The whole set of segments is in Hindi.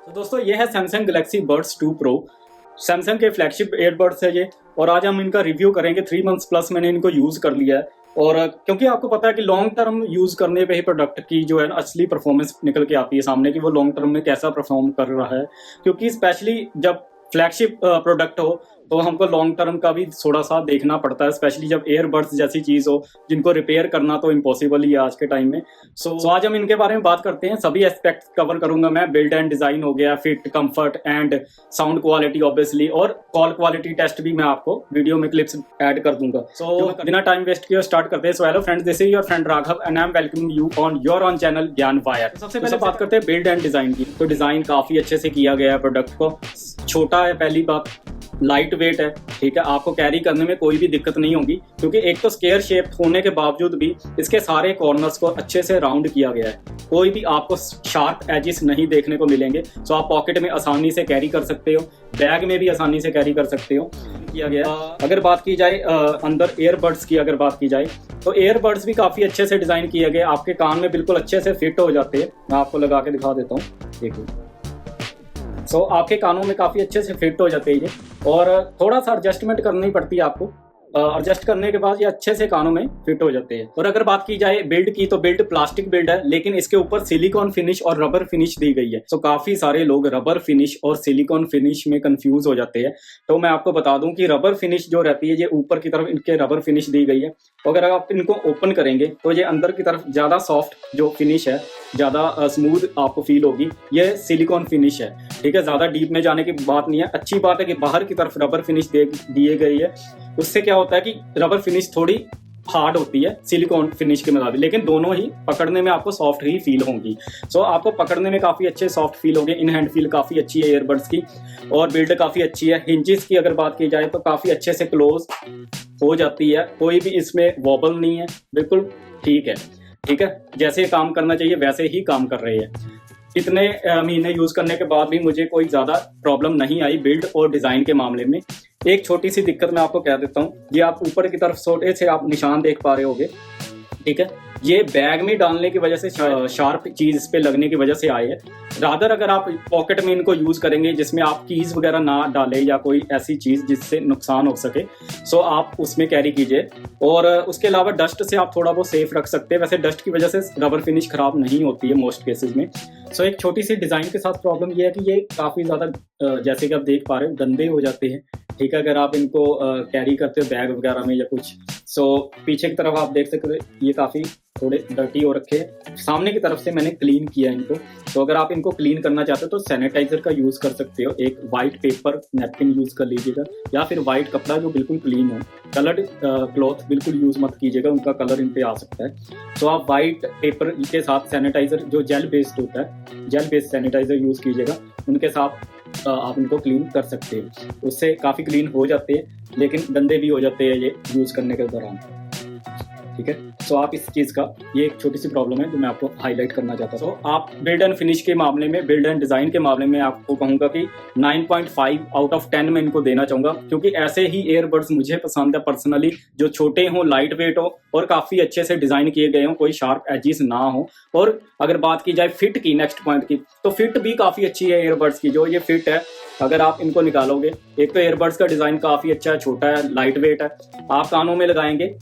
तो दोस्तों ये है Samsung Galaxy buds 2 pro. Samsung के फ्लैगशिप एयरबड्स है ये, और आज हम इनका रिव्यू करेंगे। 3 मंथ्स प्लस मैंने इनको यूज़ कर लिया है, और क्योंकि आपको पता है कि लॉन्ग टर्म यूज़ करने पे ही प्रोडक्ट की जो है असली परफॉर्मेंस निकल के आती है सामने, कि वो लॉन्ग टर्म में कैसा परफॉर्म कर रहा है। क्योंकि स्पेशली जब फ्लैगशिप प्रोडक्ट हो तो हमको लॉन्ग टर्म का भी थोड़ा सा देखना पड़ता है, स्पेशली जब एयरबड्स जैसी चीज़ हो जिनको रिपेयर करना तो इम्पॉसिबल ही है आज के टाइम में। सो आज हम इनके बारे में बात करते हैं। सभी एस्पेक्ट कवर करूंगा मैं। बिल्ड एंड डिज़ाइन हो गया, fit, comfort and sound quality obviously, और कॉल क्वालिटी टेस्ट भी मैं आपको वीडियो में क्लिप्स ऐड कर दूंगा। सो बिना टाइम वेस्ट किए स्टार्ट करते हैं। So hello friends, this is your friend Raghav and I am welcoming you on your on channel ज्ञान वायर। सबसे पहले बात करते हैं बिल्ड एंड डिज़ाइन की। तो डिज़ाइन काफ़ी अच्छे से किया गया है। प्रोडक्ट को छोटा है, पहली बात लाइट वेट है, ठीक है। आपको कैरी करने में कोई भी दिक्कत नहीं होगी, क्योंकि एक तो स्क्वायर शेप होने के बावजूद भी इसके सारे कॉर्नर्स को अच्छे से राउंड किया गया है। कोई भी आपको शार्प एजेस नहीं देखने को मिलेंगे। सो आप पॉकेट में आसानी से कैरी कर सकते हो, बैग में भी आसानी से कैरी कर सकते हो। किया गया अगर बात की जाए अंदर एयरबड्स की, अगर बात की जाए तो एयरबड्स भी काफ़ी अच्छे से डिज़ाइन किए गए। आपके कान में बिल्कुल अच्छे से फिट हो जाते हैं। मैं आपको लगा के दिखा देता हूँ, देखिए। सो आपके कानों में काफ़ी अच्छे से फिट हो जाते हैं ये, और थोड़ा सा एडजस्टमेंट करनी पड़ती है आपको। एडजस्ट करने के बाद ये अच्छे से कानों में फिट हो जाते हैं। और अगर बात की जाए बिल्ड की, तो बिल्ड प्लास्टिक बिल्ड है, लेकिन इसके ऊपर सिलिकॉन फिनिश और रबर फिनिश दी गई है। सो काफ़ी सारे लोग रबर फिनिश और सिलिकॉन फिनिश में कंफ्यूज हो जाते हैं। तो मैं आपको बता दूं कि रबर फिनिश जो रहती है, ये ऊपर की तरफ इनके रबर फिनिश दी गई है। अगर आप इनको ओपन करेंगे तो ये अंदर की तरफ ज़्यादा सॉफ्ट जो फिनिश है, ज़्यादा स्मूथ आपको फील होगी। ये सिलिकॉन फिनिश है, ठीक है। ज़्यादा डीप में जाने की बात नहीं है। अच्छी बात है कि बाहर की तरफ रबर फिनिश दिए गई है। उससे क्या होता है कि रबर फिनिश थोड़ी हार्ड होती है सिलिकॉन फिनिश के मुकाबले, लेकिन दोनों ही पकड़ने में आपको सॉफ्ट ही फील होंगी। सो आपको पकड़ने में काफ़ी अच्छे सॉफ्ट फील होंगे। इन हैंड फील काफ़ी अच्छी है एयरबड्स की, और बिल्ड काफ़ी अच्छी है। हिंजेस की अगर बात की जाए तो काफ़ी अच्छे से क्लोज हो जाती है। कोई भी इसमें वॉबल नहीं है, बिल्कुल ठीक है, ठीक है। जैसे काम करना चाहिए वैसे ही काम कर रहे हैं। इतने महीने यूज़ करने के बाद भी मुझे कोई ज़्यादा प्रॉब्लम नहीं आई बिल्ड और डिज़ाइन के मामले में। एक छोटी सी दिक्कत मैं आपको कह देता हूँ। ये आप ऊपर की तरफ छोटे से आप निशान देख पा रहे होगे, ठीक है। ये बैग में डालने की वजह से, शार्प चीज़ इस पे लगने की वजह से आए हैं। रादर अगर आप पॉकेट में इनको यूज़ करेंगे जिसमें आप कीज़ वगैरह ना डालें या कोई ऐसी चीज़ जिससे नुकसान हो सके, सो आप उसमें कैरी कीजिए। और उसके अलावा डस्ट से आप थोड़ा बहुत सेफ रख सकते हैं। वैसे डस्ट की वजह से रबर फिनिश ख़राब नहीं होती है मोस्ट केसेस में। सो एक छोटी सी डिज़ाइन के साथ प्रॉब्लम ये है कि ये काफ़ी ज़्यादा जैसे कि आप देख पा रहे हो गंदे हो जाते हैं, ठीक है। अगर आप इनको कैरी करते हो बैग वगैरह में या कुछ, सो पीछे की तरफ आप देख सकते हो ये काफ़ी थोड़े डर्टी हो रखे हैं। सामने की तरफ से मैंने क्लीन किया इनको। तो अगर आप इनको क्लीन करना चाहते हो तो सैनिटाइजर का यूज़ कर सकते हो। एक वाइट पेपर नैपकिन यूज़ कर लीजिएगा, या फिर वाइट कपड़ा जो बिल्कुल क्लीन हो। कलर्ड क्लॉथ बिल्कुल यूज़ मत कीजिएगा, उनका कलर इन पे आ सकता है। तो आप वाइट पेपर के साथ सैनिटाइजर जो जेल बेस्ड होता है, जेल बेस्ड सैनिटाइजर यूज़ कीजिएगा। उनके साथ आप इनको क्लीन कर सकते हो। उससे काफ़ी क्लीन हो जाते हैं, लेकिन गंदे भी हो जाते हैं ये यूज़ करने के दौरान, ठीक है। सो आप इस चीज़ का, ये एक छोटी सी प्रॉब्लम है जो मैं आपको हाईलाइट करना चाहता हूँ। सो आप बिल्ड एंड फिनिश के मामले में, बिल्ड एंड डिज़ाइन के मामले में आपको कहूँगा कि 9.5 आउट ऑफ 10 मैं इनको देना चाहूँगा, क्योंकि ऐसे ही एयरबड्स मुझे पसंद है पर्सनली, जो छोटे हों, लाइट वेट हो और काफ़ी अच्छे से डिज़ाइन किए गए हों, कोई शार्प एजेस ना हो। और अगर बात की जाए फिट की, नेक्स्ट पॉइंट की, तो फिट भी काफ़ी अच्छी है एयरबड्स की। जो ये फिट है, अगर आप इनको निकालोगे, एक तो एयरबड्स का डिज़ाइन काफ़ी अच्छा है, छोटा है, लाइट वेट है। आप कानों में लगाएंगे,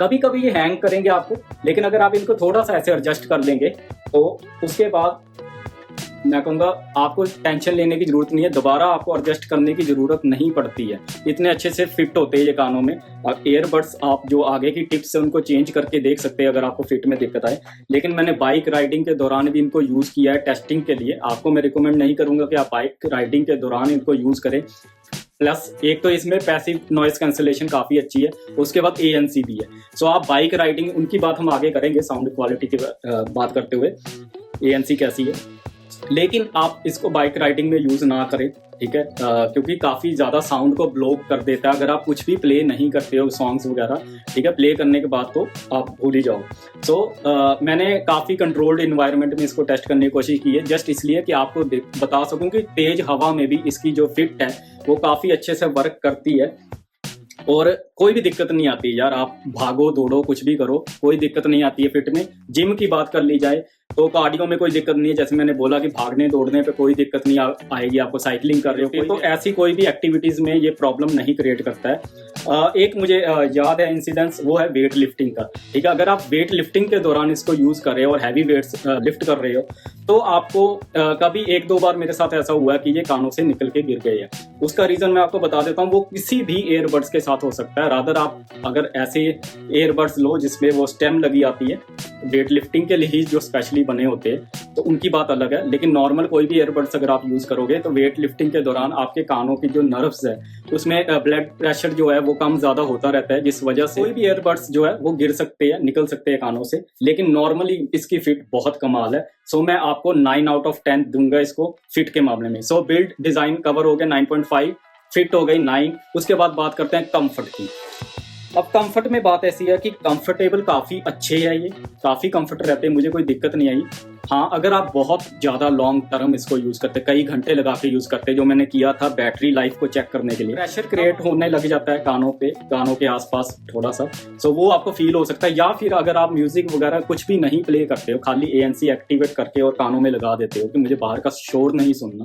कभी कभी ये हैंग करेंगे आपको, लेकिन अगर आप इनको थोड़ा सा ऐसे एडजस्ट कर लेंगे तो उसके बाद मैं कहूँगा आपको टेंशन लेने की ज़रूरत नहीं है। दोबारा आपको एडजस्ट करने की ज़रूरत नहीं पड़ती है, इतने अच्छे से फिट होते हैं ये कानों में। और एयरबड्स आप जो आगे की टिप्स है उनको चेंज करके देख सकते हैं अगर आपको फिट में दिक्कत आए। लेकिन मैंने बाइक राइडिंग के दौरान भी इनको यूज़ किया है टेस्टिंग के लिए। आपको मैं रिकमेंड नहीं करूँगा कि आप बाइक राइडिंग के दौरान इनको यूज़ करें। प्लस एक तो इसमें पैसिव नॉइस कैंसिलेशन काफ़ी अच्छी है, उसके बाद ANC भी है। सो आप बाइक राइडिंग, उनकी बात हम आगे करेंगे साउंड क्वालिटी की बात करते हुए, ANC कैसी है। लेकिन आप इसको बाइक राइडिंग में यूज़ ना करें, ठीक है, क्योंकि काफ़ी ज़्यादा साउंड को ब्लॉक कर देता है अगर आप कुछ भी प्ले नहीं करते हो, सॉन्ग्स वगैरह, ठीक है। प्ले करने के बाद तो आप भूल ही जाओ। सो मैंने काफ़ी कंट्रोल्ड इन्वायरमेंट में इसको टेस्ट करने की कोशिश की है, जस्ट इसलिए कि आपको बता सकूं कि तेज़ हवा में भी इसकी जो फिट है वो काफ़ी अच्छे से वर्क करती है। और कोई भी दिक्कत नहीं आती यार, आप भागो दौड़ो कुछ भी करो, कोई दिक्कत नहीं आती है फिट में। जिम की बात कर ली जाए तो कार्डियो में कोई दिक्कत नहीं है, जैसे मैंने बोला कि भागने दौड़ने पे कोई दिक्कत नहीं आएगी आपको, साइकिलिंग कर रहे हो तो ऐसी कोई भी एक्टिविटीज में ये प्रॉब्लम नहीं क्रिएट करता है। एक मुझे याद है इंसिडेंस, वो है वेट लिफ्टिंग का। ठीक है, अगर आप वेट लिफ्टिंग के दौरान इसको यूज कर रहे हो और हैवी वेट्स लिफ्ट कर रहे हो तो आपको कभी एक दो बार मेरे साथ ऐसा हुआ कि ये कानों से निकल के गिर गए हैं। उसका रीजन मैं आपको बता देता हूँ, वो किसी भी एयरबड्स के साथ हो सकता है। रादर आप अगर ऐसे एयरबड्स लो जिसमें वो स्टेम लगी आती है, वेट लिफ्टिंग के लिए ही जो स्पेशली बने होते हैं, तो उनकी बात अलग है। लेकिन नॉर्मल कोई भी एयरबड्स अगर आप यूज करोगे तो वेट लिफ्टिंग के दौरान आपके कानों की जो नर्व्स है उसमें ब्लड प्रेशर जो है वो कम ज्यादा होता रहता है, जिस वजह से कोई भी एयरबड्स जो है वो गिर सकते हैं, निकल सकते हैं कानों से। लेकिन नॉर्मली इसकी फिट बहुत कमाल है। सो मैं आपको 9 आउट ऑफ 10 दूंगा इसको फिट के मामले में। सो बिल्ड डिजाइन कवर हो गया 9.5, फिट हो गई 9। उसके बाद बात करते हैं कंफर्ट की। अब कंफर्ट में बात ऐसी है कि कंफर्टेबल काफी अच्छे है, ये काफी कंफर्ट रहते हैं, मुझे कोई दिक्कत नहीं आई। हाँ, अगर आप बहुत ज्यादा लॉन्ग टर्म इसको यूज करते, कई घंटे लगा के यूज करते, जो मैंने किया था बैटरी लाइफ को चेक करने के लिए, प्रेशर क्रिएट होने लग जाता है कानों पे, कानों के आसपास थोड़ा सा, सो वो आपको फील हो सकता है। या फिर अगर आप म्यूजिक वगैरह कुछ भी नहीं प्ले करते हो, खाली ANC एक्टिवेट करके और कानों में लगा देते हो कि मुझे बाहर का शोर नहीं सुनना,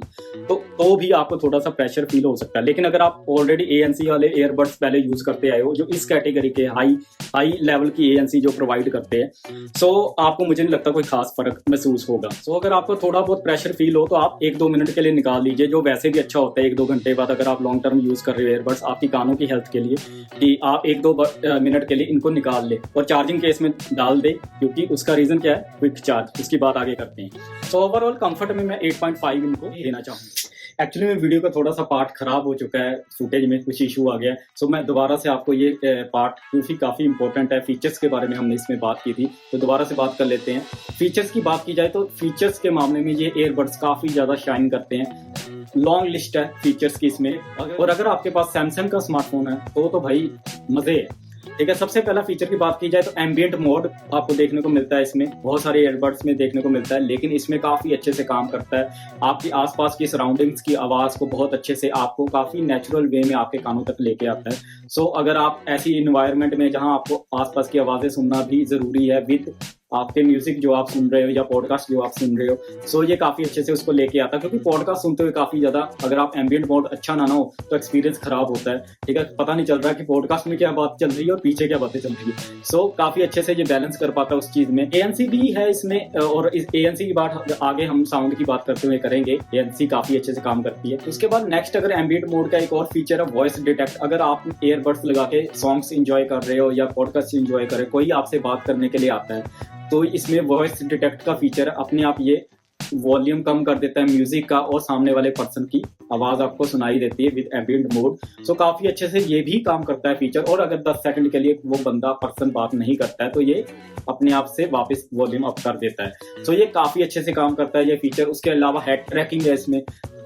तो भी आपको थोड़ा सा प्रेशर फील हो सकता है। लेकिन अगर आप ऑलरेडी ANC वाले एयरबड्स पहले यूज करते आए हो, जो इस कैटेगरी के हाई लेवल की ANC जो प्रोवाइड करते हैं, सो आपको मुझे नहीं लगता कोई खास फर्क महसूस होगा। सो अगर आपको थोड़ा बहुत प्रेशर फील हो तो आप 1-2 मिनट के लिए निकाल लीजिए, जो वैसे भी अच्छा होता है 1-2 घंटे बाद अगर आप लॉन्ग टर्म यूज कर रहे हो एयरबड्स आपकी कानों की हेल्थ के लिए, कि आप 1-2 मिनट के लिए इनको निकाल ले और चार्जिंग केस में डाल दे, क्योंकि उसका रीजन क्या है, क्विक चार्ज। उसकी बात आगे करते हैं। सो ओवरऑल कंफर्ट में मैं 8.5 इनको देना चाहूँगा। एक्चुअली में वीडियो का थोड़ा सा पार्ट खराब हो चुका है, फुटेज में कुछ इशू आ गया, सो मैं दोबारा से आपको ये पार्ट, क्योंकि काफ़ी इंपॉर्टेंट है, फीचर्स के बारे में हमने इसमें बात की थी, तो दोबारा से बात कर लेते हैं। फीचर्स की बात की जाए तो फीचर्स के मामले में ये एयरबड्स काफ़ी ज़्यादा शाइन करते हैं। लॉन्ग लिस्ट है फीचर्स की इसमें, और अगर आपके पास सैमसंग का स्मार्टफोन है तो भाई मज़े है। ठीक है, सबसे पहला फीचर की बात की जाए तो एम्बिएंट मोड आपको देखने को मिलता है इसमें, बहुत सारे एयरबड्स में देखने को मिलता है, लेकिन इसमें काफ़ी अच्छे से काम करता है। आपकी आसपास की सराउंडिंग्स की आवाज़ को बहुत अच्छे से आपको काफ़ी नेचुरल वे में आपके कानों तक लेके आता है। सो अगर आप ऐसी इन्वायरमेंट में जहां आपको आसपास की आवाज़ें सुनना भी ज़रूरी है, विद आपके म्यूजिक जो आप सुन रहे हो या पॉडकास्ट जो आप सुन रहे हो, सो ये काफ़ी अच्छे से उसको लेके आता है। क्योंकि पॉडकास्ट सुनते हुए काफ़ी ज़्यादा अगर आप एम्बिएंट मोड अच्छा ना हो तो एक्सपीरियंस खराब होता है। ठीक है, पता नहीं चल रहा है कि पॉडकास्ट में क्या बात चल रही है और पीछे क्या बातें चल रही है। सो काफ़ी अच्छे से ये बैलेंस कर पाता है उस चीज़ में। ANC भी है इसमें, और इस ANC की बात आगे हम साउंड की बात करते हुए करेंगे। ANC काफ़ी अच्छे से काम करती है। उसके बाद नेक्स्ट अगर एम्बिएंट मोड का एक और फीचर है वॉइस डिटेक्ट। अगर आप एयरबड्स लगा के सॉन्ग्स इंजॉय कर रहे हो या पॉडकास्ट इंजॉय कर रहे हो, कोई आपसे बात करने के लिए आता है तो इसमें वॉइस डिटेक्ट का फीचर अपने आप ये वॉल्यूम कम कर देता है म्यूजिक का, और सामने वाले पर्सन की आवाज आपको सुनाई देती है विद एम्बिएंट मोड। सो काफी अच्छे से ये भी काम करता है फीचर। और अगर 10 सेकंड के लिए वो बंदा पर्सन बात नहीं करता है तो ये अपने आप से वापस वॉल्यूम अप कर देता है। सो ये काफी अच्छे से काम करता है ये फीचर। उसके अलावा हेड ट्रैकिंग है इसमें,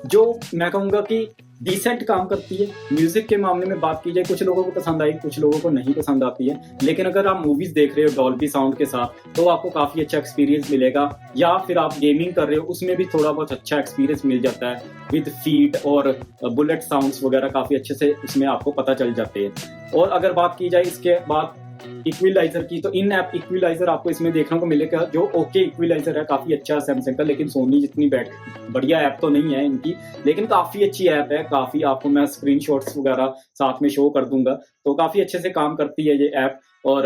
जो मैं कहूँगा कि डिसेंट काम करती है। म्यूजिक के मामले में बात की जाए, कुछ लोगों को पसंद आई, कुछ लोगों को नहीं पसंद आती है, लेकिन अगर आप मूवीज देख रहे हो डॉल्बी साउंड के साथ तो आपको काफी अच्छा एक्सपीरियंस मिलेगा। या फिर आप गेमिंग कर रहे हो उसमें भी थोड़ा बहुत अच्छा एक्सपीरियंस मिल जाता है विद फीट और बुलेट साउंड्स वगैरह काफी अच्छे से इसमें आपको पता चल जाते हैं। और अगर बात की जाए इसके बाद इक्विलाइजर की, तो इन ऐप इक्विलाइजर आपको इसमें देखने को मिलेगा, जो ओके इक्विलाइजर है, काफी अच्छा है सैमसंग का। लेकिन सोनी जितनी बढ़िया ऐप तो नहीं है इनकी, लेकिन काफी अच्छी ऐप है। काफी आपको मैं स्क्रीनशॉट्स वगैरह साथ में शो कर दूंगा, तो काफी अच्छे से काम करती है ये ऐप। और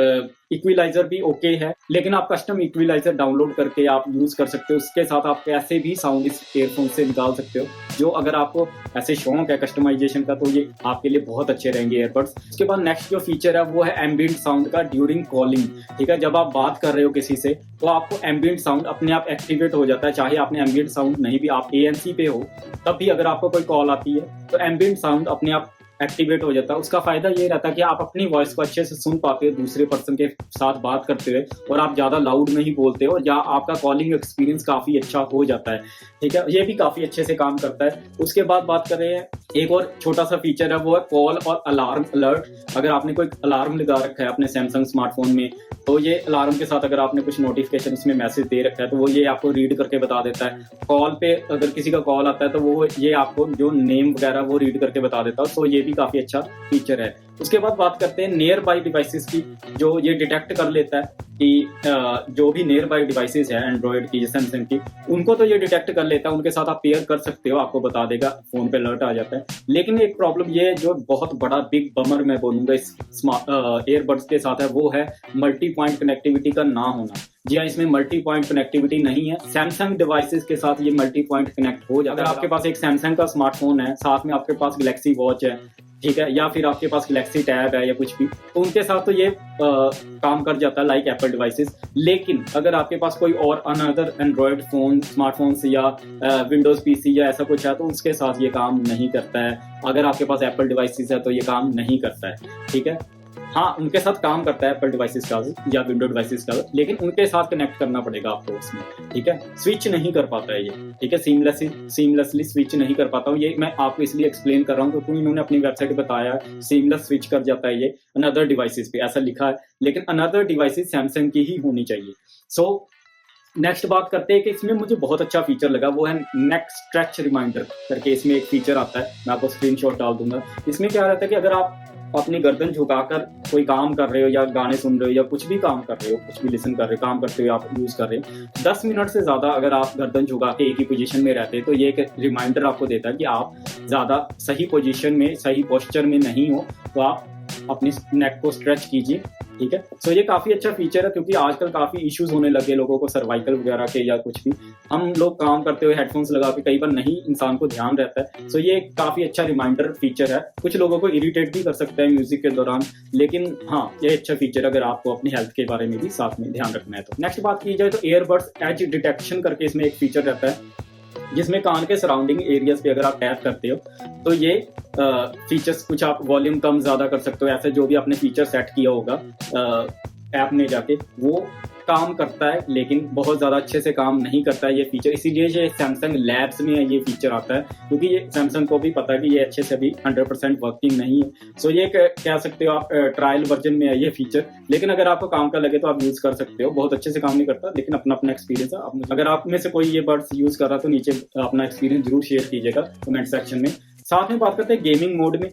इक्विलाइजर भी ओके है, लेकिन आप कस्टम इक्विलाइजर डाउनलोड करके आप यूज कर सकते हो। उसके साथ आप कैसे भी साउंड इस एयरफोन से निकाल सकते हो, जो अगर आपको ऐसे शौक है कस्टमाइजेशन का तो ये आपके लिए बहुत अच्छे रहेंगे एयरबड्स। उसके बाद नेक्स्ट जो फीचर है वो है एम्बिएंट साउंड का ड्यूरिंग कॉलिंग। ठीक है, जब आप बात कर रहे हो किसी से तो आपको एम्बिएंट साउंड अपने आप एक्टिवेट हो जाता है, चाहे आपने एम्बिएंट साउंड नहीं भी, आप ANC पे हो तब भी अगर आपको कोई कॉल आती है तो एम्बिएंट साउंड अपने आप एक्टिवेट हो जाता है। उसका फायदा ये रहता है कि आप अपनी वॉइस को अच्छे से सुन पाते हो दूसरे पर्सन के साथ बात करते हुए, और आप ज्यादा लाउड नहीं बोलते हो, या आपका कॉलिंग एक्सपीरियंस काफी अच्छा हो जाता है। ठीक है, ये भी काफी अच्छे से काम करता है। उसके बाद बात कर रहे हैं, एक और छोटा सा फीचर है वो है कॉल और अलार्म अलर्ट। अगर आपने कोई अलार्म लगा रखा है अपने सैमसंग स्मार्टफोन में, तो ये अलार्म के साथ अगर आपने कुछ नोटिफिकेशन उसमें मैसेज दे रखा है तो वो ये आपको रीड करके बता देता है। कॉल पे अगर किसी का कॉल आता है तो वो ये आपको जो नेम वगैरह वो रीड करके बता देता है। तो ये भी काफी अच्छा फीचर है। उसके बाद बात करते हैं नियर बाई डिवाइसेस की, जो ये डिटेक्ट कर लेता है कि जो भी नियर बाई डिवाइसेस है एंड्रॉयड की, सैमसंग की, उनको तो ये डिटेक्ट कर लेता है, उनके साथ आप पेयर कर सकते हो, आपको बता देगा, फोन पे अलर्ट आ जाता है। लेकिन एक प्रॉब्लम ये जो बहुत बड़ा बिग बमर मैं बोलूंगा इस एयरबड्स के साथ है, वो है मल्टी पॉइंट कनेक्टिविटी का ना होना। जी हाँ, इसमें मल्टी पॉइंट कनेक्टिविटी नहीं है। सैमसंग डिवाइसेस के साथ ये मल्टी पॉइंट कनेक्ट हो जाता है। अगर आपके पास एक सैमसंग का स्मार्टफोन है, साथ में आपके पास गैलेक्सी वॉच है, ठीक है, या फिर आपके पास गैलेक्सी टैब है या कुछ भी, तो उनके साथ तो ये काम कर जाता है लाइक एप्पल डिवाइसेस। लेकिन अगर आपके पास कोई और अनदर एंड्रॉयड फोन, स्मार्टफोन्स या विंडोज पीसी या ऐसा कुछ है, तो उसके साथ ये काम नहीं करता है। अगर आपके पास एप्पल डिवाइसेस है तो ये काम नहीं करता है, ठीक है। हाँ, उनके साथ काम करता है एप्पल डिवाइसेस का या विंडो डिवाइसेस का, लेकिन उनके साथ कनेक्ट करना पड़ेगा आपको उसमें, ठीक है। स्विच नहीं कर पाता है ये, ठीक है, सीमलेसली स्विच नहीं कर पाता हूँ। ये मैं आपको इसलिए एक्सप्लेन कर रहा हूँ क्योंकि इन्होंने अपनी वेबसाइट बताया सीमलेस स्विच कर जाता है ये अनदर डिवाइसेस पे, ऐसा लिखा है, लेकिन अनदर डिवाइसेस सैमसंग की ही होनी चाहिए। सो नेक्स्ट बात करते हैं कि इसमें मुझे बहुत अच्छा फीचर लगा, वो है नेक स्ट्रेच रिमाइंडर करके इसमें एक फीचर आता है, मैं आपको स्क्रीनशॉट डाल दूंगा। इसमें क्या रहता है कि अगर आप अपनी गर्दन झुकाकर कोई काम कर रहे हो या गाने सुन रहे हो या कुछ भी काम कर रहे हो, कुछ भी लिसन कर रहे हो, काम करते हो, आप यूज कर रहे हो, 10 मिनट से ज्यादा अगर आप गर्दन झुका के एक ही पोजीशन में रहते हैं, तो ये एक रिमाइंडर आपको देता है कि आप ज्यादा सही पोजीशन में, सही पोस्चर में नहीं हो, तो आप अपनी नेक को स्ट्रेच कीजिए, ठीक है। सो ये काफी अच्छा फीचर है क्योंकि आजकल काफी इश्यूज होने लगे लोगों को सर्वाइकल वगैरह के या कुछ भी, हम लोग काम करते हुए हेडफोन्स लगा के कई बार नहीं इंसान को ध्यान रहता है। सो ये काफी अच्छा रिमाइंडर फीचर है। कुछ लोगों को इरिटेट भी कर सकता है म्यूजिक के दौरान, लेकिन हाँ, ये अच्छा फीचर अगर आपको अपनी हेल्थ के बारे में भी साथ में ध्यान रखना है तो। नेक्स्ट बात की जाए तो एयरबड्स एज डिटेक्शन करके इसमें एक फीचर रहता है, जिसमें कान के सराउंडिंग एरियाज पे अगर आप टैप करते हो तो ये फीचर्स कुछ आप वॉल्यूम कम ज्यादा कर सकते हो, ऐसे जो भी आपने फीचर सेट किया होगा ऐप में जाके, वो काम करता है, लेकिन बहुत ज्यादा अच्छे से काम नहीं करता है ये फीचर। इसीलिए ये सैमसंग लैब्स में ये फीचर आता है, क्योंकि ये सैमसंग को भी पता है कि ये अच्छे से अभी 100% वर्किंग नहीं है। सो ये कह सकते हो आप ट्रायल वर्जन में है ये फीचर, लेकिन अगर आपको काम का लगे तो आप यूज कर सकते हो। बहुत अच्छे से काम नहीं करता, लेकिन अपना अपना एक्सपीरियंस है। अगर आप में से कोई ये बड्स यूज कर रहा है तो नीचे अपना एक्सपीरियंस जरूर शेयर कीजिएगा कमेंट सेक्शन में। साथ में बात करते हैं गेमिंग मोड में,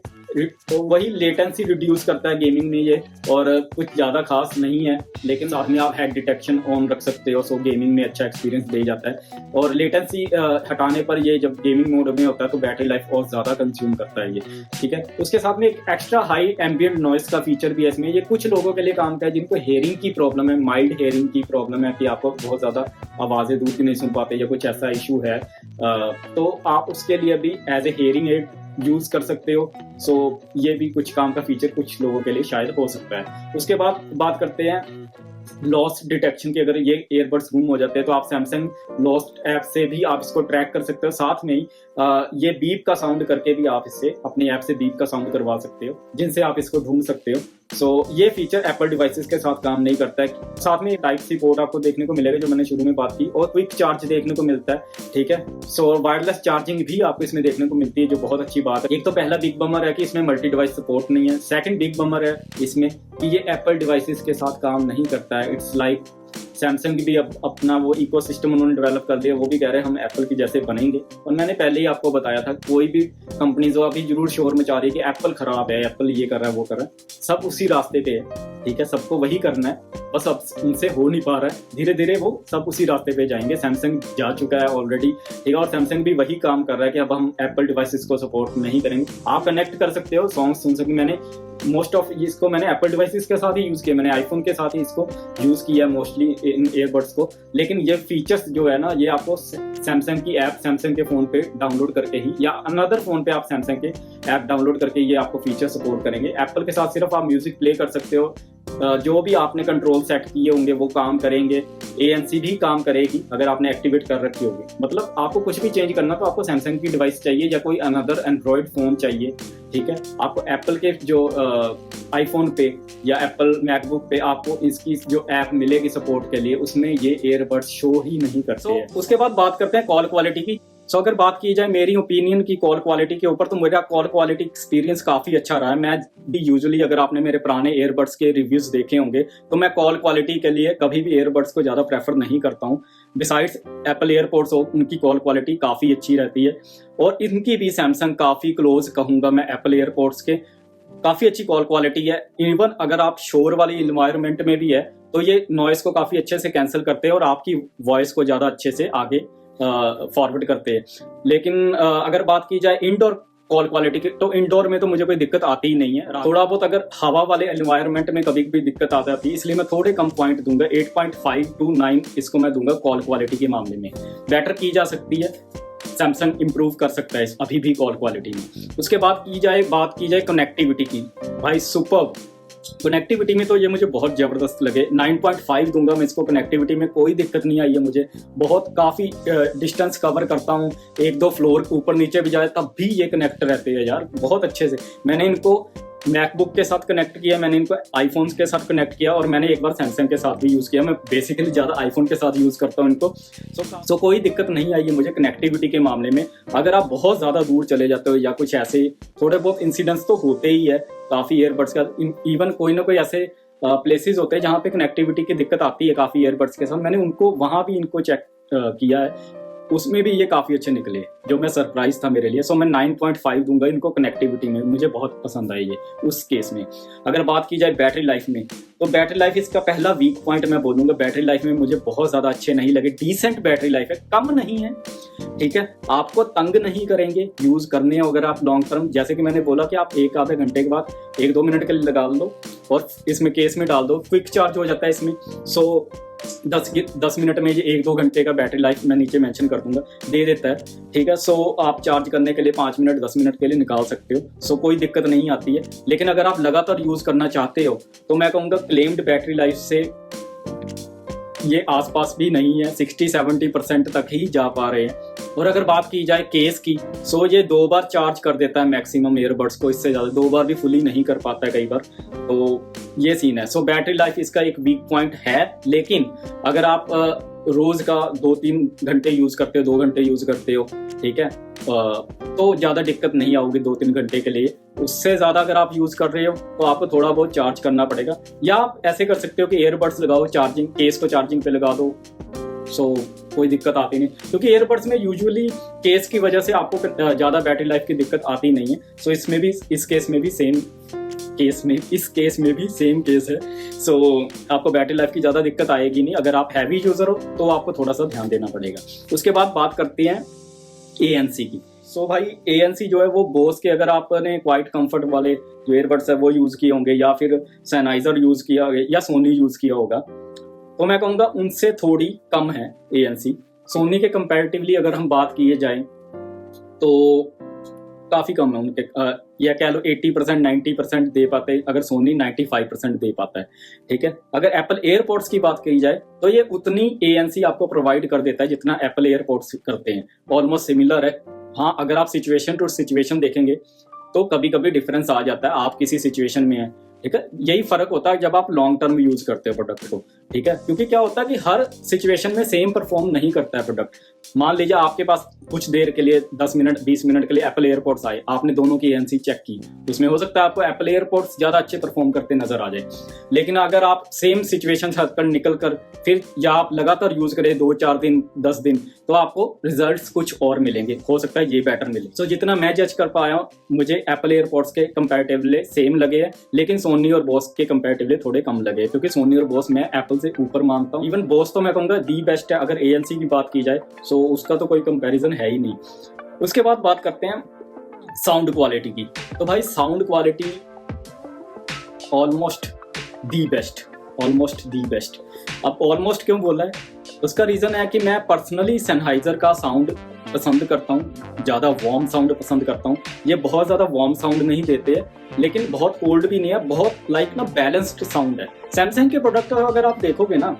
तो वही लेटेंसी रिड्यूस करता है गेमिंग में ये, और कुछ ज्यादा खास नहीं है, लेकिन साथ में आप हेड डिटेक्शन ऑन रख सकते हो, सो गेमिंग में अच्छा एक्सपीरियंस दे जाता है। और लेटेंसी हटाने पर ये जब गेमिंग मोड में होता है तो बैटरी लाइफ और ज्यादा कंज्यूम करता है ये, ठीक है। उसके साथ में एक एक्स्ट्रा हाई एम्बिएंट नॉइस का फीचर भी है इसमें। ये कुछ लोगों के लिए काम करता है जिनको हेयरिंग की प्रॉब्लम है, माइल्ड हेयरिंग की प्रॉब्लम है कि आपको बहुत ज्यादा आवाजें दूर की नहीं सुन पाते या कुछ ऐसा इशू है, तो आप उसके लिए भी as a hearing aid use कर सकते हो। सो ये भी कुछ काम का फीचर कुछ लोगों के लिए शायद हो सकता है। उसके बाद बात करते हैं लॉस्ट डिटेक्शन की। अगर ये एयरबड्स गुम हो जाते हैं तो आप सैमसंग लॉस्ट ऐप से भी आप इसको ट्रैक कर सकते हो। साथ में ही ये बीप का साउंड करके भी आप इससे अपनी ऐप से बीप का साउंड करवा सकते हो, जिनसे आप इसको ढूंढ सकते हो। सो ये फीचर एप्पल डिवाइसेस के साथ काम नहीं करता है। साथ में टाइप सी पोर्ट आपको देखने को मिलेगा, जो मैंने शुरू में बात की, और क्विक चार्ज देखने को मिलता है, ठीक है। सो वायरलेस चार्जिंग भी आपको इसमें देखने को मिलती है, जो बहुत अच्छी बात है। एक तो पहला बिग बमर है कि इसमें मल्टी डिवाइस सपोर्ट नहीं है। सेकंड बिग बमर है इसमें कि ये एप्पल डिवाइसेस के साथ काम नहीं करता है। इट्स लाइक सैमसंग भी अब अपना वो इकोसिस्टम उन्होंने डेवलप कर दिया, वो भी कह रहे हैं हम एप्पल की जैसे बनेंगे। और मैंने पहले ही आपको बताया था, कोई भी कंपनी जो अभी जरूर शोर मचा रही है कि एप्पल खराब है, एप्पल ये कर रहा है, वो कर रहा है, सब उसी रास्ते पे है, ठीक है। सबको वही करना है, बस अब उनसे हो नहीं पा रहा है। धीरे धीरे वो सब उसी रास्ते पे जाएंगे। सैमसंग जा चुका है ऑलरेडी, ठीक है, और सैमसंग भी वही काम कर रहा है कि अब हम एप्पल डिवाइसेस को सपोर्ट नहीं करेंगे। आप कनेक्ट कर सकते हो, सॉन्ग सुन सकते। मैंने मोस्ट ऑफ इसको मैंने एप्पल डिवाइसेस के साथ ही यूज किया, मैंने आईफोन के साथ ही इसको यूज किया मोस्टली इन एयरबड्स को। लेकिन ये फीचर्स जो है ना, ये आपको सैमसंग की ऐप सैमसंग के फोन पे डाउनलोड करके ही, या अनदर फोन पे आप सैमसंग के ऐप डाउनलोड करके ये आपको फीचर सपोर्ट करेंगे। एप्पल के साथ सिर्फ आप म्यूजिक प्ले कर सकते हो, जो भी आपने कंट्रोल सेट किए होंगे वो काम करेंगे। ANC भी काम करेगी अगर आपने एक्टिवेट कर रखी होगी। मतलब आपको कुछ भी चेंज करना तो आपको सैमसंग की डिवाइस चाहिए या कोई अनदर एंड्रॉयड फोन चाहिए, ठीक है। आपको एप्पल के जो आईफोन पे या एप्पल मैकबुक पे आपको इसकी जो ऐप मिलेगी सपोर्ट के लिए, उसमें ये एयरबड्स शो ही नहीं करते हैं। उसके बाद बात करते हैं कॉल क्वालिटी की। सो अगर बात की जाए मेरी ओपिनियन की कॉल क्वालिटी के ऊपर, तो मेरा कॉल क्वालिटी एक्सपीरियंस काफी अच्छा रहा है। मैं भी यूजुअली, अगर आपने मेरे पुराने एयरबड्स के रिव्यूज देखे होंगे, तो मैं कॉल क्वालिटी के लिए कभी भी एयरबड्स को ज्यादा प्रेफर नहीं करता हूँ। बिसाइड्स एप्पल एयरपोड्स हो, उनकी कॉल क्वालिटी काफी अच्छी रहती है, और इनकी भी सैमसंग काफी क्लोज कहूंगा मैं एप्पल एयरपोड्स के। काफ़ी अच्छी कॉल क्वालिटी है। इवन अगर आप शोर वाली इन्वायरमेंट में भी है तो ये नॉइस को काफ़ी अच्छे से कैंसिल करते हैं और आपकी वॉइस को ज़्यादा अच्छे से आगे फॉरवर्ड करते हैं। लेकिन अगर बात की जाए इंडोर कॉल क्वालिटी की, तो इंडोर में तो मुझे कोई दिक्कत आती ही नहीं है। थोड़ा बहुत अगर हवा वाले एनवायरनमेंट में कभी कभी दिक्कत आ जाती है, इसलिए मैं थोड़े कम पॉइंट दूंगा, 8.5 to 9 इसको मैं दूंगा कॉल क्वालिटी के मामले में। बेटर की जा सकती है, सैमसंग इंप्रूव कर सकता है अभी भी कॉल क्वालिटी में। उसके बाद बात की जाए कनेक्टिविटी की, भाई सुपर्ब कनेक्टिविटी में तो ये मुझे बहुत ज़बरदस्त लगे। 9.5 दूंगा मैं इसको। कनेक्टिविटी में कोई दिक्कत नहीं आई है मुझे, बहुत काफ़ी डिस्टेंस कवर करता हूँ, 1-2 फ्लोर ऊपर नीचे भी जाए तब भी ये कनेक्ट रहते हैं यार बहुत अच्छे से। मैंने इनको मैकबुक के साथ कनेक्ट किया, मैंने इनको आईफोन्स के साथ कनेक्ट किया और मैंने एक बार सैमसंग के साथ भी यूज़ किया। मैं बेसिकली ज़्यादा आईफोन के साथ यूज़ करता हूँ इनको। सो कोई दिक्कत नहीं आई है मुझे कनेक्टिविटी के मामले में। अगर आप बहुत ज़्यादा दूर चले जाते हो या कुछ ऐसे थोड़े बहुत इंसिडेंट्स तो होते ही है काफ़ी ईयरबड्स का, इवन कोई ना कोई ऐसे प्लेसेस होते हैं जहाँ पे कनेक्टिविटी की दिक्कत आती है काफ़ी ईयरबड्स के साथ। मैंने उनको वहाँ भी इनको चेक किया है, उसमें भी ये काफ़ी अच्छे निकले, जो मैं सरप्राइज था मेरे लिए। सो मैं 9.5 दूंगा इनको कनेक्टिविटी में, मुझे बहुत पसंद आई ये उस केस में। अगर बात की जाए बैटरी लाइफ में, तो बैटरी लाइफ इसका पहला वीक पॉइंट मैं बोलूँगा। बैटरी लाइफ में मुझे बहुत ज़्यादा अच्छे नहीं लगे, डिसेंट बैटरी लाइफ है, कम नहीं है, ठीक है, आपको तंग नहीं करेंगे यूज़ करने अगर आप लॉन्ग टर्म। जैसे कि मैंने बोला कि आप 1-आधे घंटे के बाद 1-2 मिनट के लिए लगा लो और इसमें केस में डाल दो, क्विक चार्ज हो जाता है इसमें। सो 10 मिनट में ये 1-2 घंटे का बैटरी लाइफ मैं नीचे मेंशन कर दूंगा दे देता है, ठीक है। सो आप चार्ज करने के लिए 5 मिनट 10 मिनट के लिए निकाल सकते हो, सो कोई दिक्कत नहीं आती है। लेकिन अगर आप लगातार यूज़ करना चाहते हो तो मैं कहूँगा क्लेम्ड बैटरी लाइफ से ये आसपास भी नहीं है, 60-70% तक ही जा पा रहे हैं। और अगर बात की जाए केस की, सो ये 2 बार चार्ज कर देता है मैक्सिमम ईयरबड्स को, इससे ज़्यादा 2 बार भी फुली नहीं कर पाता है कई बार, तो ये सीन है। सो बैटरी लाइफ इसका एक वीक पॉइंट है। लेकिन अगर आप रोज़ का 2-3 घंटे यूज़ करते हो, 2 घंटे यूज़ करते हो, ठीक है, तो ज़्यादा दिक्कत नहीं आओगी 2-3 घंटे के लिए। उससे ज़्यादा अगर आप यूज़ कर रहे हो तो आपको थोड़ा बहुत चार्ज करना पड़ेगा, या आप ऐसे कर सकते हो कि ईयरबड्स लगाओ, चार्जिंग केस को चार्जिंग पे लगा दो, सो कोई दिक्कत आती नहीं, क्योंकि ईयरबड्स में यूजुअली केस की वजह से आपको ज़्यादा बैटरी लाइफ की दिक्कत आती नहीं है। सो इसमें भी, इस केस में भी सेम केस है। सो आपको बैटरी लाइफ की ज़्यादा दिक्कत आएगी नहीं। अगर आप हैवी यूज़र हो तो आपको थोड़ा सा ध्यान देना पड़ेगा। उसके बाद बात करते हैं ANC की। सो भाई ANC जो है वो बोस के, अगर आपने क्वाइट कंफर्ट वाले जो ईयरबड्स है वो यूज़ किए होंगे या फिर सैनाइजर यूज़ किया होगा या सोनी यूज़ किया होगा, तो मैं कहूँगा उनसे थोड़ी कम है ANC। सोनी के कंपैरेटिवली अगर हम बात किए जाए तो काफ़ी कम है उनके, या कह लो 80% 90% दे पाते हैं, अगर सोनी 95% दे पाता है, ठीक है। अगर एप्पल एयरपोर्ट्स की बात की जाए तो ये उतनी ANC आपको प्रोवाइड कर देता है जितना एप्पल एयरपोर्ट्स करते हैं, ऑलमोस्ट सिमिलर है। हाँ, अगर आप सिचुएशन टू सिचुएशन देखेंगे तो कभी कभी डिफरेंस आ जाता है, आप किसी सिचुएशन में है, ठीक है। यही फर्क होता है जब आप लॉन्ग टर्म यूज करते हो प्रोडक्ट को, ठीक है, क्योंकि क्या होता है कि हर सिचुएशन में सेम परफॉर्म नहीं करता है प्रोडक्ट। मान लीजिए आपके पास कुछ देर के लिए 10 मिनट 20 मिनट के लिए एप्पल एयरपोर्ट्स आए, आपने दोनों की ANC चेक की, उसमें हो सकता है आपको एप्पल एयरपोर्ट्स ज़्यादा अच्छे परफॉर्म करते नजर आ जाए। लेकिन अगर आप सेम सिचुएशन से हटकर निकल कर फिर या आप लगातार यूज करें 2-4 दिन 10 दिन, तो आपको रिजल्ट्स कुछ और मिलेंगे, हो सकता है ये बेटर मिले। सो जितना मैं जज कर पाया हूँ, मुझे एप्पल एयरपोर्ट्स के कंपैरेटिवली सेम लगे हैं, लेकिन सोनी और बोस के कंपैरेटिवली थोड़े कम लगे, क्योंकि सोनी और बोस मैं एप्पल से ऊपर मानता हूँ। इवन बोस तो मैं कहूँगा दी बेस्ट है अगर ANC की बात की जाए, सो उसका तो कोई कंपैरिजन है ही नहीं। उसके बाद बात करते हैं साउंड क्वालिटी की। तो भाई sound quality almost the best. अब ऑलमोस्ट क्यों बोला है, उसका रीज़न है कि मैं पर्सनली सेनहाइजर का साउंड पसंद करता हूँ, ज़्यादा वार्म साउंड पसंद करता हूँ। ये बहुत ज़्यादा वार्म साउंड नहीं देते हैं, लेकिन बहुत कोल्ड भी नहीं है, बहुत लाइक ना बैलेंस्ड साउंड है। सैमसंग के प्रोडक्ट अगर आप देखोगे ना,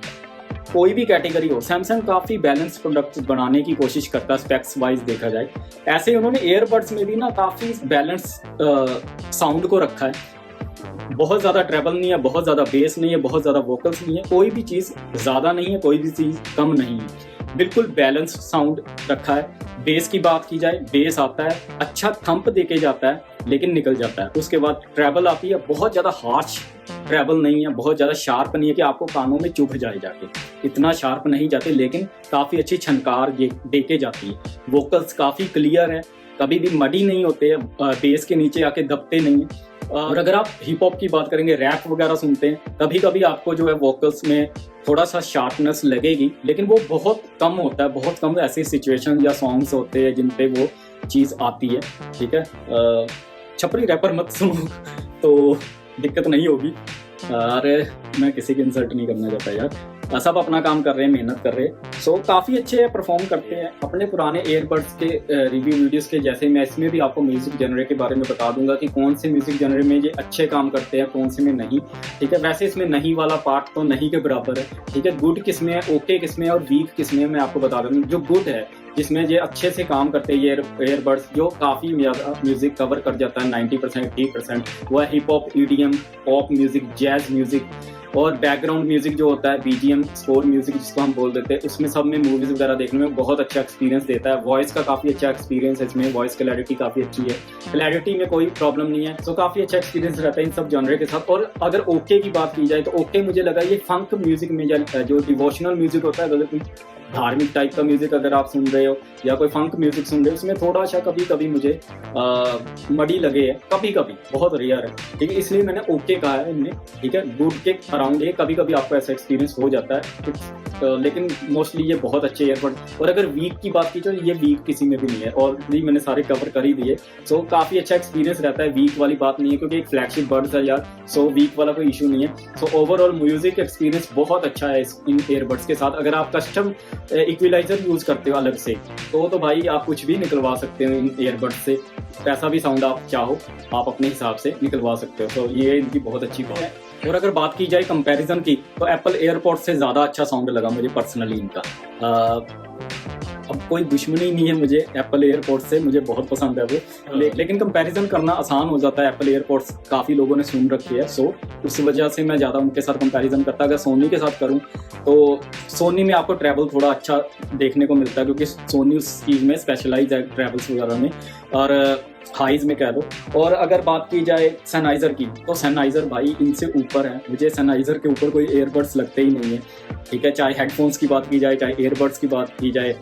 कोई भी कैटेगरी हो, सैमसंग काफ़ी बैलेंस प्रोडक्ट्स बनाने की कोशिश करता है स्पेक्स वाइज देखा जाए। ऐसे ही उन्होंने एयरबड्स में भी ना काफ़ी बैलेंस साउंड को रखा है, बहुत ज़्यादा ट्रेबल नहीं है, बहुत ज़्यादा बेस नहीं है, बहुत ज़्यादा वोकल्स नहीं है, कोई भी चीज़ ज़्यादा नहीं है, कोई भी चीज़ कम नहीं है, बिल्कुल बैलेंस साउंड रखा है। बेस की बात की जाए, बेस आता है, अच्छा थंप देके जाता है लेकिन निकल जाता है। उसके बाद ट्रेबल आती है, बहुत ज़्यादा हार्श ट्रेबल नहीं है, बहुत ज़्यादा शार्प नहीं है कि आपको कानों में चुभ जाए जाके, इतना शार्प नहीं जाते, लेकिन काफ़ी अच्छी छनकार देके जाती है। वोकल्स काफ़ी क्लियर है, कभी भी मडी नहीं होते हैं, बेस के नीचे आके दबते नहीं है। और अगर आप हिप हॉप की बात करेंगे, रैप वगैरह सुनते हैं, कभी कभी आपको जो है वोकल्स में थोड़ा सा शार्पनेस लगेगी, लेकिन वो बहुत कम होता है। बहुत कम ऐसी सिचुएशन या सॉन्ग्स होते हैं जिन पे वो चीज़ आती है। ठीक है, छपरी रैपर मत सुनो तो दिक्कत नहीं होगी। अरे मैं किसी की इंसल्ट नहीं करना चाहता यार, सब अपना काम कर रहे हैं, मेहनत कर रहे हैं। सो काफ़ी अच्छे परफॉर्म करते हैं। अपने पुराने ईयरबड्स के रिव्यू वीडियोस के जैसे मैं इसमें भी आपको म्यूज़िक जनरे के बारे में बता दूंगा कि कौन से म्यूज़िक जनरे में ये अच्छे काम करते हैं, कौन से में नहीं। ठीक है, वैसे इसमें नहीं वाला पार्ट तो नहीं के बराबर है। ठीक है, गुड किस में है, ओके किस में है और वीक किस में है, मैं आपको बता दूँगा। जो गुड है, जिसमें ये अच्छे से काम करते हैं ईयरबड्स, जो काफ़ी म्यूज़िक कवर कर जाता है 90% 80%, वो है hip hop, EDM, pop music, jazz music और बैकग्राउंड म्यूजिक जो होता है, बीजीएम, स्कोर म्यूजिक जिसको हम बोल देते हैं, उसमें सब में मूवीज वगैरह देखने में बहुत अच्छा एक्सपीरियंस देता है। वॉइस का काफ़ी अच्छा एक्सपीरियंस है इसमें, वॉइस क्लैरिटी काफ़ी अच्छी है, क्लैरिटी में कोई प्रॉब्लम नहीं है। सो काफ़ी अच्छा एक्सपीरियंस रहता है इन सब जॉनरे के साथ। और अगर ओके की बात की जाए तो ओके मुझे लगा ये फंक म्यूजिक में जो डिवोशनल म्यूजिक होता है, अगर कोई धार्मिक टाइप का म्यूजिक अगर आप सुन रहे हो या कोई फंक म्यूजिक सुन रहे हो, उसमें थोड़ा सा कभी कभी मुझे मड़ी लगे है, कभी कभी, बहुत रेयर है। ठीक है, इसलिए मैंने ओके कहा है इनमें। ठीक है, गुड के अराउंड ये कभी कभी आपको ऐसा एक्सपीरियंस हो जाता है, लेकिन मोस्टली ये बहुत अच्छे ईयरबड। और अगर वीक की बात की तो ये वीक किसी में भी नहीं है, ऑलरेडी मैंने सारे कवर कर ही दिए। सो काफ़ी अच्छा एक्सपीरियंस रहता है, वीक वाली बात नहीं है क्योंकि एक फ्लैगशिप बड्स है यार। सो वीक वाला कोई इशू नहीं है। सो ओवरऑल म्यूजिक एक्सपीरियंस बहुत अच्छा है इन ईयरबड्स के साथ। अगर आप कस्टम इक्विलाइजर यूज करते हो अलग से तो भाई आप कुछ भी निकलवा सकते हो इन ईयरबड्स से। कैसा भी साउंड आप चाहो आप अपने हिसाब से निकलवा सकते हो। तो ये इनकी बहुत अच्छी बात है। और अगर बात की जाए कंपैरिजन की तो एप्पल एयरपॉड्स से ज़्यादा अच्छा साउंड लगा मुझे पर्सनली इनका। अब कोई दुश्मनी नहीं है मुझे एप्पल एयरपॉड्स से, मुझे बहुत पसंद है वो। लेकिन कंपैरिजन करना आसान हो जाता है। एप्पल एयरपॉड्स काफ़ी लोगों ने सुन रखी है, सो उस वजह से मैं ज़्यादा उनके साथ कंपैरिजन करता। अगर सोनी के साथ करूँ तो सोनी में आपको ट्रैवल थोड़ा अच्छा देखने को मिलता है क्योंकि सोनी उस चीज़ में स्पेशलाइज है, ट्रैवल्स वगैरह में और हाइज में कह लो। और अगर बात की जाए सैनाइज़र की तो सैनाइज़र भाई इनसे ऊपर है। मुझे सैनाइज़र के ऊपर कोई एयरबड्स लगते ही नहीं है। ठीक है, चाहे हेडफोन्स की बात की जाए, चाहे एयरबड्स की बात की जाए,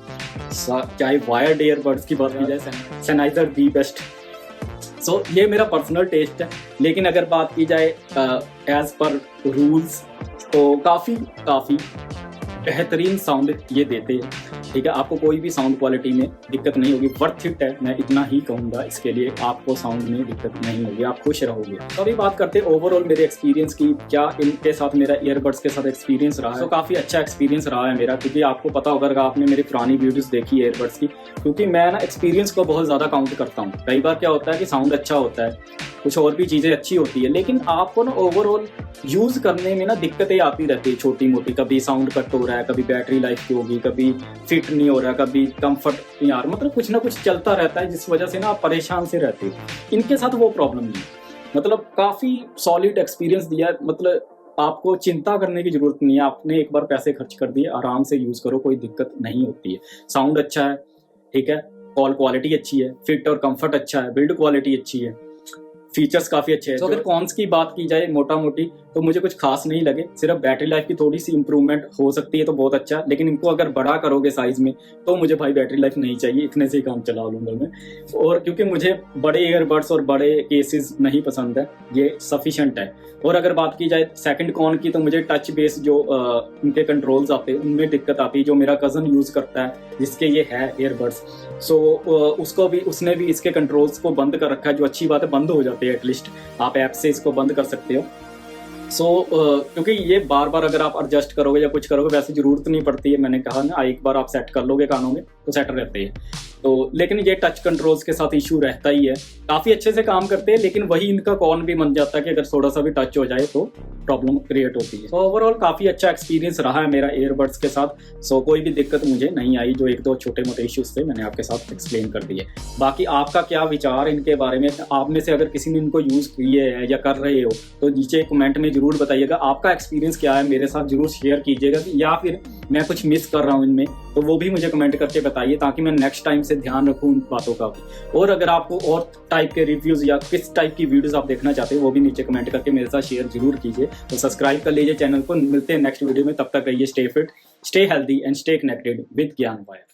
चाहे वायर्ड एयरबड्स की बात की जाए, सैनाइज़र दी बेस्ट। सो ये मेरा पर्सनल टेस्ट है। लेकिन अगर बात की जाए एज पर रूल्स तो काफ़ी बेहतरीन साउंड ये देते हैं। ठीक है, आपको कोई भी साउंड क्वालिटी में दिक्कत नहीं होगी, वर्थ इट है, मैं इतना ही कहूँगा। इसके लिए आपको साउंड में दिक्कत नहीं होगी, आप खुश रहोगे। तो अभी बात करते हैं ओवरऑल मेरे एक्सपीरियंस की, क्या इनके साथ मेरा ईयरबड्स के साथ एक्सपीरियंस रहा है। तो काफ़ी अच्छा एक्सपीरियंस रहा है मेरा, क्योंकि आपको पता होगा अगर आपने मेरी पुरानी वीडियोस देखी है ईयरबड्स की, क्योंकि मैं ना एक्सपीरियंस को बहुत ज़्यादा काउंट करता हूँ। कई बार क्या होता है कि साउंड अच्छा होता है, कुछ और भी चीज़ें अच्छी होती है, लेकिन आपको ना ओवरऑल यूज़ करने में ना दिक्कतें आती रहती है छोटी मोटी। कभी साउंड कट हो रहा है, कभी बैटरी लाइफ की होगी, कभी फिट नहीं हो रहा, कभी कंफर्ट नहीं आ रहा, मतलब कुछ ना कुछ चलता रहता है जिस वजह से ना आप परेशान से रहते हो। इनके साथ वो प्रॉब्लम नहीं, मतलब काफ़ी सॉलिड एक्सपीरियंस दिया। मतलब आपको चिंता करने की जरूरत नहीं है, आपने एक बार पैसे खर्च कर दिए, आराम से यूज़ करो, कोई दिक्कत नहीं होती है। साउंड अच्छा है, ठीक है, कॉल क्वालिटी अच्छी है, फिट और कंफर्ट अच्छा है, बिल्ड क्वालिटी अच्छी है, फीचर्स काफ़ी अच्छे हैं। तो अगर कॉन्स की बात की जाए मोटा मोटी तो मुझे कुछ खास नहीं लगे, सिर्फ बैटरी लाइफ की थोड़ी सी इंप्रूवमेंट हो सकती है तो बहुत अच्छा। लेकिन इनको अगर बड़ा करोगे साइज में तो मुझे भाई बैटरी लाइफ नहीं चाहिए, इतने से ही काम चला लूँगा मैं। और क्योंकि मुझे बड़े ईयरबड्स और बड़े केसेस नहीं पसंद है, ये सफिशेंट है। और अगर बात की जाए सेकंड कॉन की तो मुझे टच बेस जो इनके कंट्रोल्स आते हैं उनमें दिक्कत आती है। जो मेरा कज़न यूज़ करता है जिसके ये है ईयरबड्स, सो उसने भी इसके कंट्रोल्स को बंद कर रखा है, जो अच्छी बात है, बंद हो जाते हैं एटलीस्ट, आप ऐप से इसको बंद कर सकते हो। क्योंकि ये बार बार अगर आप एडजस्ट करोगे या कुछ करोगे, वैसे ज़रूरत नहीं पड़ती है। मैंने कहा ना, एक बार आप सेट कर लोगे कानों में तो सेट रहते हैं। तो लेकिन ये टच कंट्रोल्स के साथ इशू रहता ही है। काफ़ी अच्छे से काम करते हैं, लेकिन वही इनका कॉन भी बन जाता है कि अगर थोड़ा सा भी टच हो जाए तो प्रॉब्लम क्रिएट होती है। तो ओवरऑल काफ़ी अच्छा एक्सपीरियंस रहा है मेरा ईयरबड्स के साथ। सो कोई भी दिक्कत मुझे नहीं आई। जो एक दो छोटे मोटे इश्यूज थे मैंने आपके साथ एक्सप्लेन कर दिए। बाकी आपका क्या विचार इनके बारे में, आप में से अगर किसी ने इनको यूज़ किए है या कर रहे हो तो नीचे कमेंट में ज़रूर बताइएगा आपका एक्सपीरियंस क्या है, मेरे साथ ज़रूर शेयर कीजिएगा। या फिर मैं कुछ मिस कर रहा हूँ इनमें तो वो भी मुझे कमेंट करके बताइए, ताकि मैं नेक्स्ट टाइम से ध्यान रखूँ उन बातों का भी। और अगर आपको और टाइप के रिव्यूज़ या किस टाइप की वीडियोस आप देखना चाहते हैं वो भी नीचे कमेंट करके मेरे साथ शेयर जरूर कीजिए। तो सब्सक्राइब कर लीजिए चैनल को। मिलते हैं नेक्स्ट वीडियो में, तब तक रहिए stay fit, stay healthy and stay connected with ज्ञान वायर।